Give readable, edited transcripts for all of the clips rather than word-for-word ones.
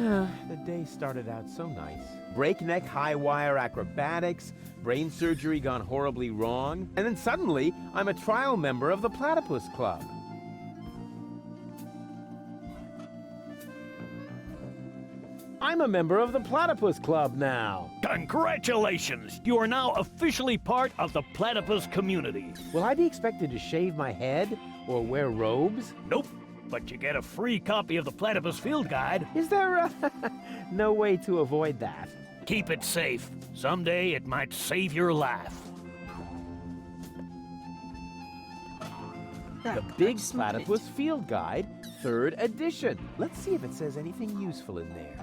The day started out so nice. Breakneck high-wire acrobatics, brain surgery gone horribly wrong, and then suddenly I'm a trial member of the Platypus Club. I'm a member of the Platypus Club now. Congratulations! You are now officially part of the platypus community. Will I be expected to shave my head or wear robes? Nope, but you get a free copy of the Platypus Field Guide. Is there no way to avoid that? Keep it safe. Someday it might save your life. The Big Platypus Field Guide, 3rd edition. Let's see if it says anything useful in there.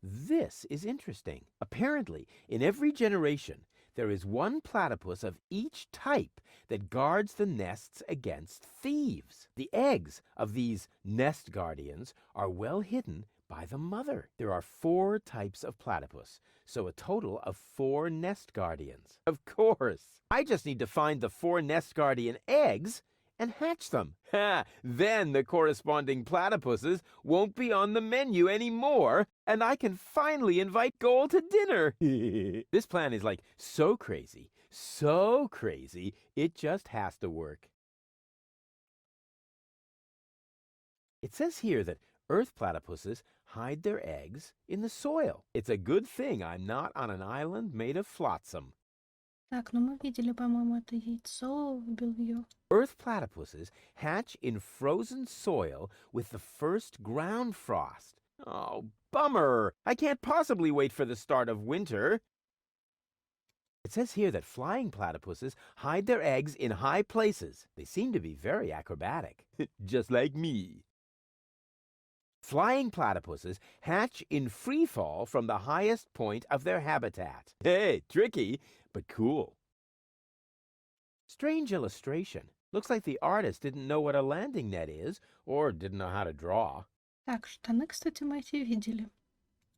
This is interesting. Apparently, in every generation, there is one platypus of each type that guards the nests against thieves. The eggs of these nest guardians are well hidden by the mother. There are 4 types of platypus, so a total of 4 nest guardians. Of course, I just need to find the 4 nest guardian eggs and hatch them. Then the corresponding platypuses won't be on the menu anymore, and I can finally invite Gold to dinner. This plan is like so crazy, it just has to work. It says here that earth platypuses hide their eggs in the soil. It's a good thing I'm not on an island made of flotsam. Так, ну мы видели, по-моему, это яйцо, белье. Earth platypuses hatch in frozen soil with the first ground frost. Oh, bummer! I can't possibly wait for the start of winter. It says here that flying platypuses hide their eggs in high places. They seem to be very acrobatic, just like me. Flying platypuses hatch in free fall from the highest point of their habitat. Hey, tricky, but cool. Strange illustration. Looks like the artist didn't know what a landing net is, or didn't know how to draw. Так, штаны, кстати, мы эти видели.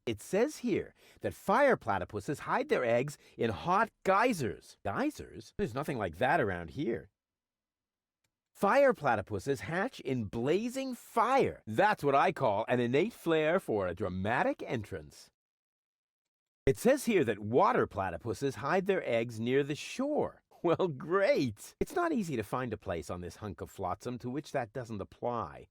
It says here that fire platypuses hide their eggs in hot geysers. Geysers? There's nothing like that around here. Fire platypuses hatch in blazing fire. That's what I call an innate flair for a dramatic entrance. It says here that water platypuses hide their eggs near the shore. Well, great! It's not easy to find a place on this hunk of flotsam to which that doesn't apply.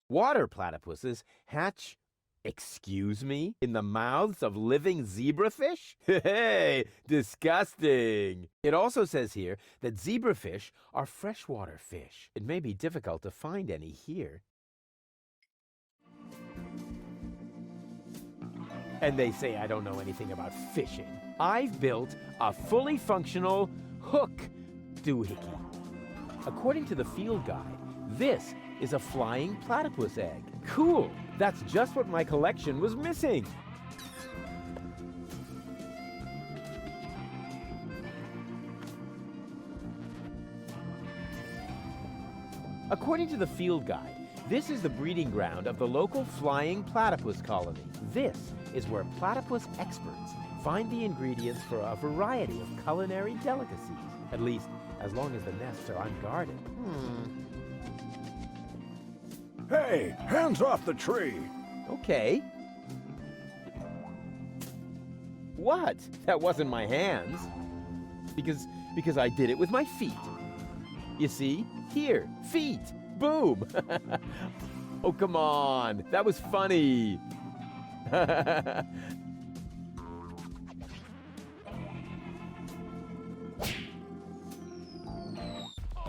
Water platypuses hatch, excuse me, in the mouths of living zebrafish? Hey, disgusting! It also says here that zebrafish are freshwater fish. It may be difficult to find any here. And they say I don't know anything about fishing. I've built a fully functional hook doohickey. According to the field guide, this is a flying platypus egg. Cool! That's just what my collection was missing. According to the field guide, this is the breeding ground of the local flying platypus colony. This is where platypus experts find the ingredients for a variety of culinary delicacies, at least as long as the nests are unguarded. Hey, hands off the tree! Okay. What? That wasn't my hands. Because I did it with my feet. You see? Here, feet. Boom. Oh, come on. That was funny.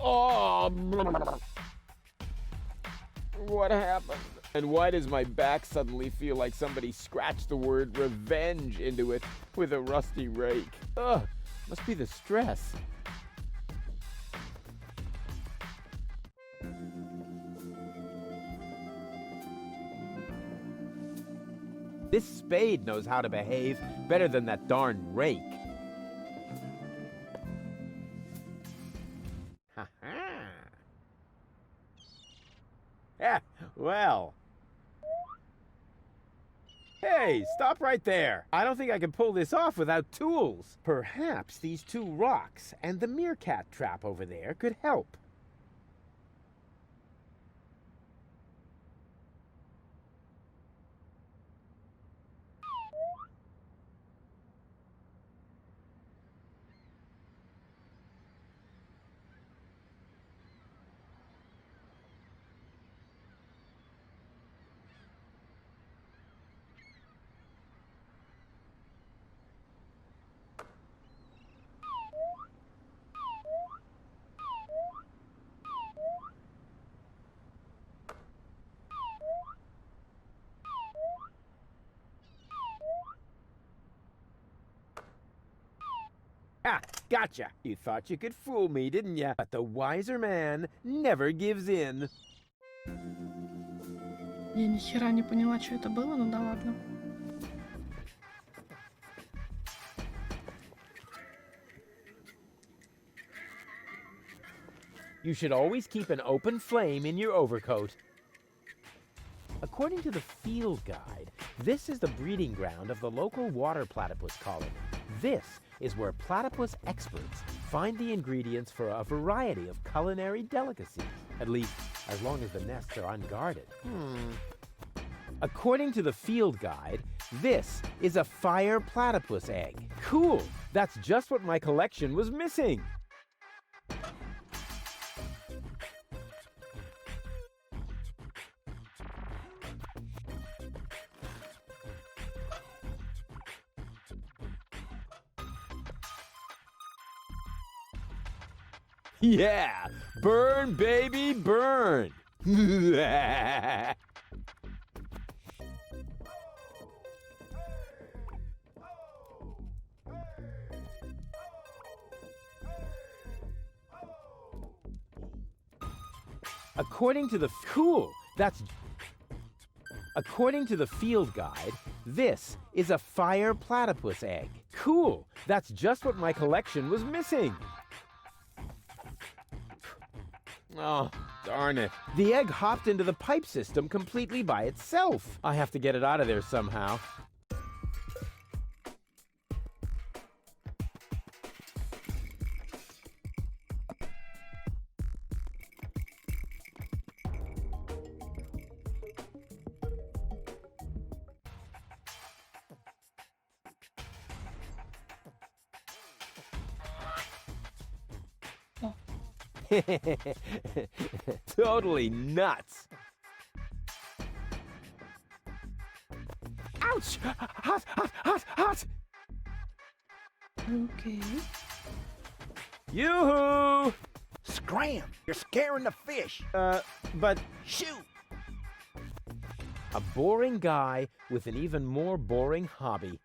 Oh, what happened? And why does my back suddenly feel like somebody scratched the word revenge into it with a rusty rake? Ugh, must be the stress. This spade knows how to behave better than that darn rake. Ha-ha. Yeah, well. Hey, stop right there. I don't think I can pull this off without tools. Perhaps these 2 rocks and the meerkat trap over there could help. Gotcha! You thought you could fool me, didn't ya? But the wiser man never gives in. Я ни хера не поняла, что это было, ну да ладно. You should always keep an open flame in your overcoat. According to the field guide, this is the breeding ground of the local water platypus calling. This is where platypus experts find the ingredients for a variety of culinary delicacies, at least as long as the nests are unguarded. According to the field guide, this is a fire platypus egg. Cool! That's just what my collection was missing! Yeah! Burn, baby, burn! According to the field guide, this is a fire platypus egg. Cool! That's just what my collection was missing. Oh, darn it. The egg hopped into the pipe system completely by itself. I have to get it out of there somehow. Totally nuts. Ouch! Hot, hot, hot, hot! Okay. Yoo-hoo! Scram! You're scaring the fish. But Shoot! a boring guy with an even more boring hobby.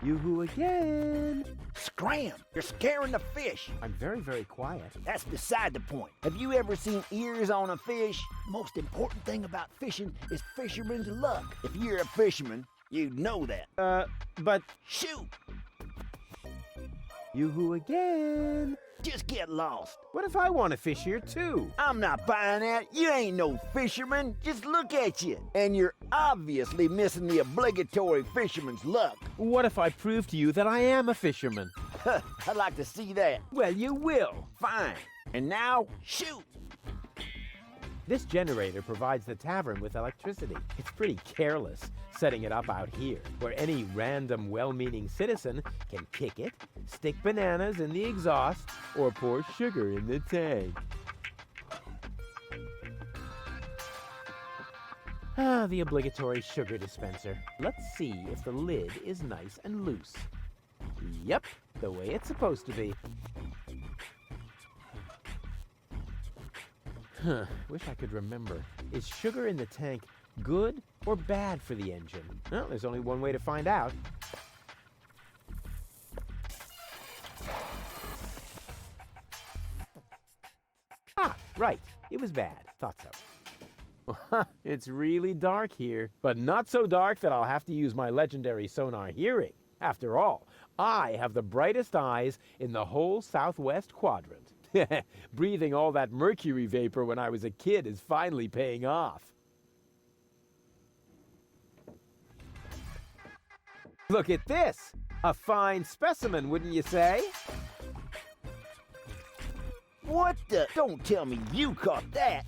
Yoo-hoo again! Scram! You're scaring the fish. I'm very, very quiet. That's beside the point. Have you ever seen ears on a fish? The most important thing about fishing is fisherman's luck. If you're a fisherman, you'd know that. But Shoot! Yoo-hoo again! Just get lost. What if I want to fish here too? I'm not buying that. You ain't no fisherman. Just look at you. And you're obviously missing the obligatory fisherman's luck. What if I prove to you that I am a fisherman? I'd like to see that. Well, you will. Fine. And now, shoot! This generator provides the tavern with electricity. It's pretty careless setting it up out here, where any random well-meaning citizen can kick it, stick bananas in the exhaust, or pour sugar in the tank. Ah, the obligatory sugar dispenser. Let's see if the lid is nice and loose. Yep, the way it's supposed to be. Huh, wish I could remember. Is sugar in the tank good or bad for the engine? Well, there's only one way to find out. Ah, right. It was bad. Thought so. It's really dark here, but not so dark that I'll have to use my legendary sonar hearing. After all, I have the brightest eyes in the whole southwest quadrant. Breathing all that mercury vapor when I was a kid is finally paying off. Look at this! A fine specimen, wouldn't you say? What the? Don't tell me you caught that.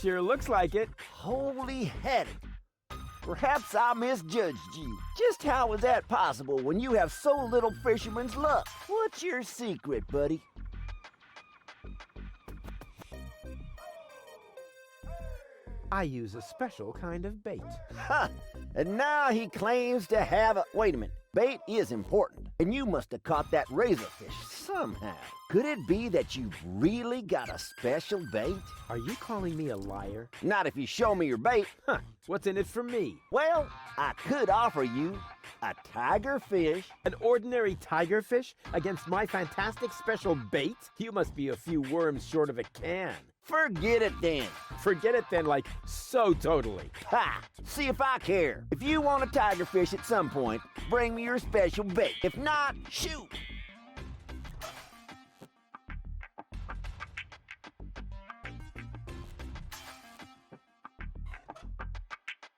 Sure looks like it. Holy heck. Perhaps I misjudged you. Just how is that possible when you have so little fisherman's luck? What's your secret, buddy? I use a special kind of bait. Ha! And now he claims to have a... Wait a minute. Bait is important. And you must have caught that razorfish somehow. Could it be that you've really got a special bait? Are you calling me a liar? Not if you show me your bait. Huh, what's in it for me? Well, I could offer you a tiger fish. An ordinary tigerfish against my fantastic special bait? You must be a few worms short of a can. Forget it then. Forget it then, like, so totally. Ha! See if I care. If you want a tiger fish at some point, bring me your special bait. If not, shoot!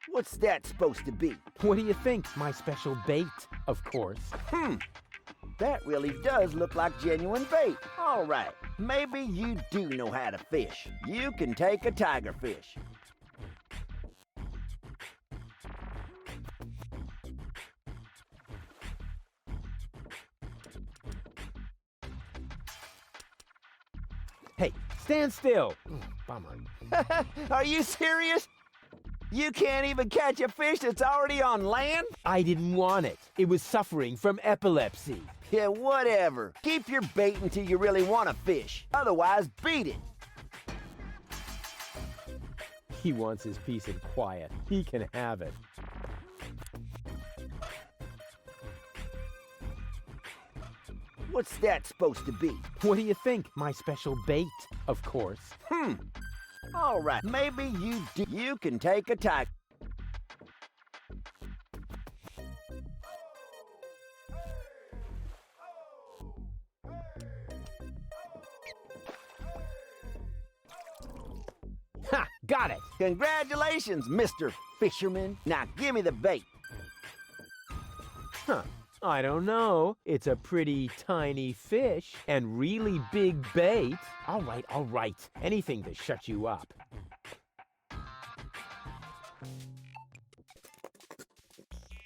What's that supposed to be? What do you think? My special bait, of course. That really does look like genuine bait. All right, maybe you do know how to fish. You can take a tiger fish. Hey, stand still. Bummer. Are you serious? You can't even catch a fish that's already on land? I didn't want it. It was suffering from epilepsy. Yeah, whatever. Keep your bait until you really want to fish. Otherwise, beat it. He wants his peace and quiet. He can have it. What's that supposed to be? What do you think? My special bait, of course. All right, maybe you can take a tiger. Ha! Got it! Congratulations, Mr. Fisherman. Now give me the bait. Huh. I don't know. It's a pretty tiny fish and really big bait. All right. Anything to shut you up.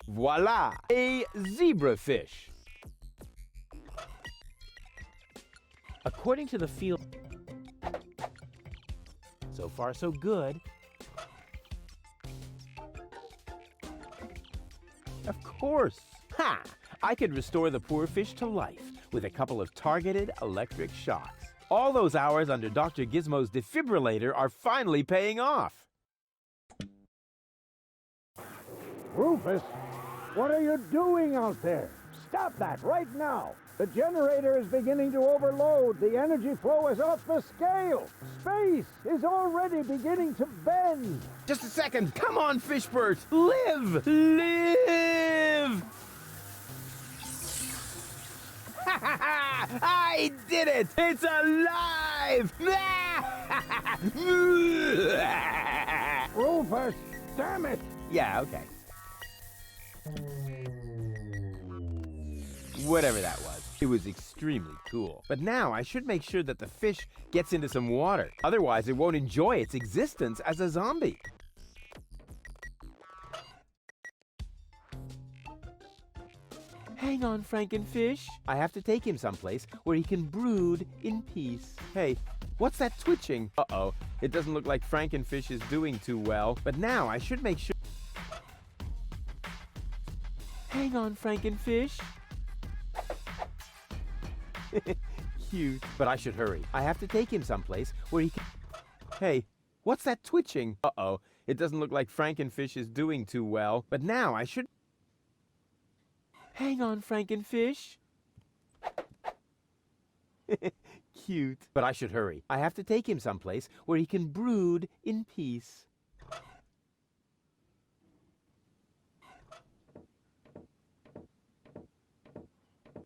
Voila! A zebrafish. According to the field... So far, so good. Of course. Ha! I could restore the poor fish to life with a couple of targeted electric shocks. All those hours under Dr. Gizmo's defibrillator are finally paying off. Rufus, what are you doing out there? Stop that right now. The generator is beginning to overload. The energy flow is off the scale. Space is already beginning to bend. Just a second. Come on, Fishbert. Live! Live! I did it! It's alive! Rufus, damn it! Yeah, okay. Whatever that was. It was extremely cool. But now I should make sure that the fish gets into some water. Otherwise, it won't enjoy its existence as a zombie. Hang on, Frankenfish. I have to take him someplace where he can brood in peace. Hey, what's that twitching? Uh-oh. It doesn't look like Frankenfish is doing too well. But now I should make sure... Hang on, Frankenfish. Cute. But I should hurry. I have to take him someplace where he can... Hey, what's that twitching? Uh-oh. It doesn't look like Frankenfish is doing too well. But now I should... Hang on, Frankenfish. Cute. But I should hurry. I have to take him someplace where he can brood in peace.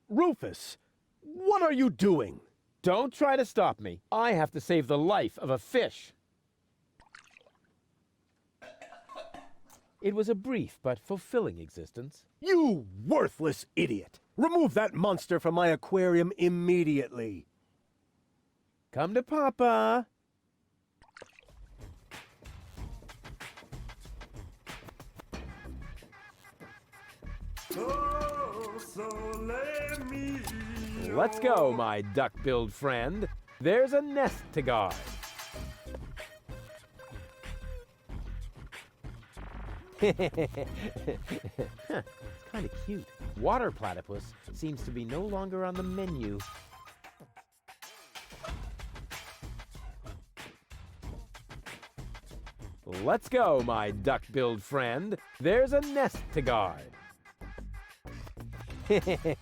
Rufus, what are you doing? Don't try to stop me. I have to save the life of a fish. It was a brief but fulfilling existence. You worthless idiot! Remove that monster from my aquarium immediately. Come to Papa. Let's go, my duck-billed friend. There's a nest to guard. It's kind of cute. Water platypus seems to be no longer on the menu. Let's go, my duck-billed friend. There's a nest to guard. It's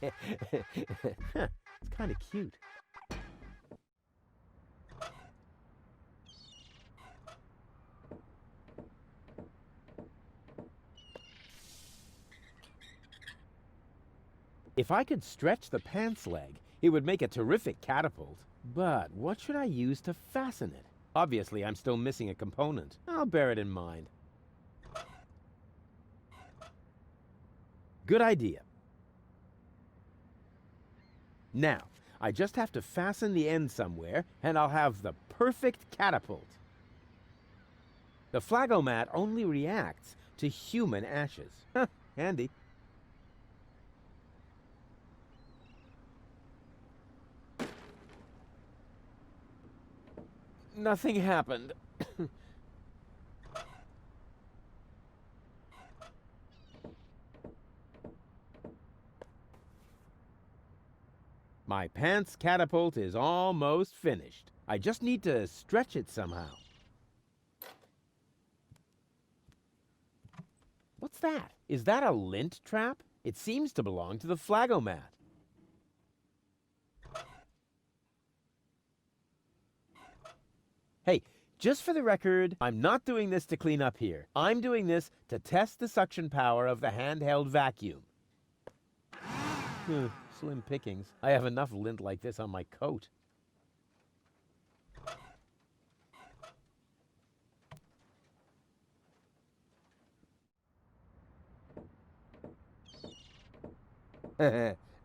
kind of cute. If I could stretch the pants leg, it would make a terrific catapult. But what should I use to fasten it? Obviously, I'm still missing a component. I'll bear it in mind. Good idea. Now, I just have to fasten the end somewhere, and I'll have the perfect catapult. The Flagomat only reacts to human ashes. Huh, handy. Nothing happened. My pants catapult is almost finished. I just need to stretch it somehow. What's that? Is that a lint trap? It seems to belong to the Flagomat. Hey, just for the record, I'm not doing this to clean up here. I'm doing this to test the suction power of the handheld vacuum. Slim pickings. I have enough lint like this on my coat.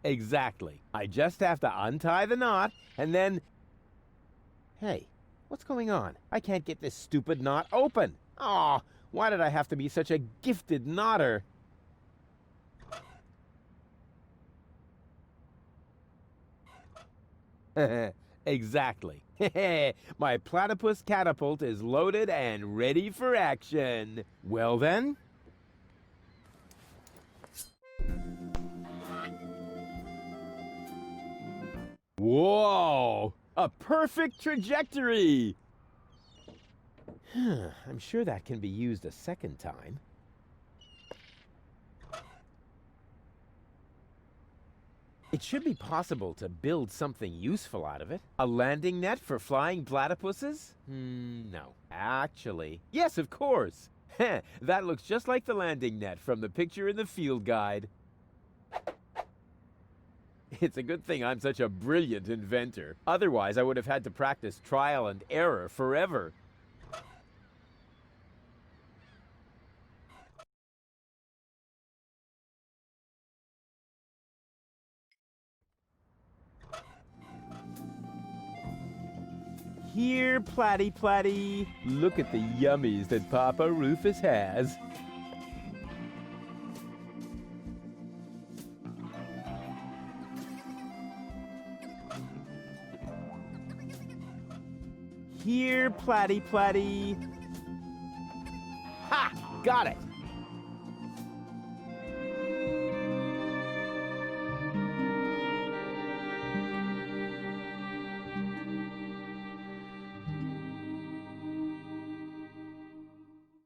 Exactly. I just have to untie the knot, and then... Hey. What's going on? I can't get this stupid knot open. Aw, why did I have to be such a gifted knotter? Exactly. My platypus catapult is loaded and ready for action. Well then. Whoa! A perfect trajectory! I'm sure that can be used a second time. It should be possible to build something useful out of it. A landing net for flying platypuses? No. Actually, yes, of course. That looks just like the landing net from the picture in the field guide. It's a good thing I'm such a brilliant inventor. Otherwise, I would have had to practice trial and error forever. Here, Platy. Look at the yummies that Papa Rufus has. Here, Platy. Ha! Got it!